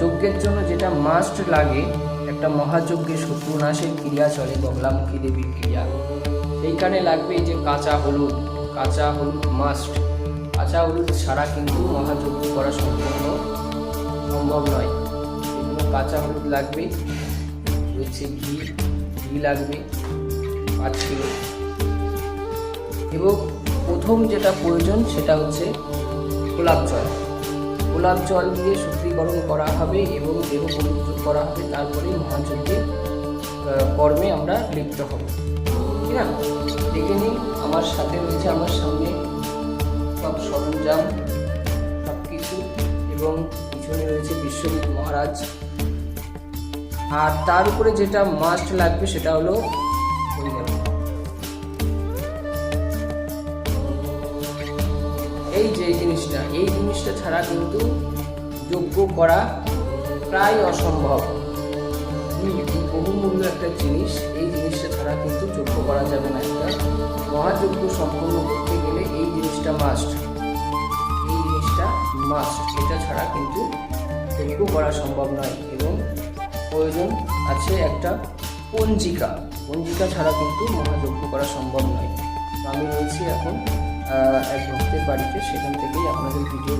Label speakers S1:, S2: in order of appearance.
S1: যজ্ঞের জন্য যেটা মাস্ট লাগে, একটা মহাযজ্ঞে শত্রুনাশের ক্রিয়া চলে, বগলামুখী দেবীর ক্রিয়া, সেইখানে লাগবে এই যে কাঁচা হলুদ। কাঁচা হলুদ মাস্ট। কাঁচা হলুদ ছাড়া কিন্তু মহাযজ্ঞ করা সম্পূর্ণ সম্ভব নয়। সেজন্য কাঁচা হলুদ লাগবে, রয়েছে ঘি লাগবে 5 কিলো। এবং প্রথম যেটা প্রয়োজন সেটা হচ্ছে গোলাপ জল। গোলাপ জল দিয়ে শুদ্ধিকরণ করা হবে এবং দেহ পবিত্র করা হবে, তারপরে মহাযজ্ঞের কর্মে আমরা লিপ্ত হব। ঠিক না? দেখে নিই, আমার সাথে রয়েছে, আমার সামনে সব সরঞ্জাম, সব কিছু, এবং পিছনে রয়েছে বিশ্বজিৎ মহারাজ। আর তার উপরে যেটা মাস্ট লাগবে সেটা হলো হরিনাম। এই জিনিসটা ছাড়া কিন্তু যজ্ঞ করা প্রায় অসম্ভব। বহুমূল্য একটা জিনিস, এই জিনিসটা ছাড়া কিন্তু যজ্ঞ করা যাবে না। একটা মহাযজ্ঞ সম্পন্ন করতে গেলে এই জিনিসটা মাস্ট। এটা ছাড়া কিন্তু যজ্ঞ করা সম্ভব নয়। এবং প্রয়োজন আছে একটা পঞ্জিকা ছাড়া কিন্তু মহাযজ্ঞ করা সম্ভব নয়। তো আমি রয়েছি এখন এক ভক্তের বাড়িতে, সেখান থেকেই আপনাদের ভিডিও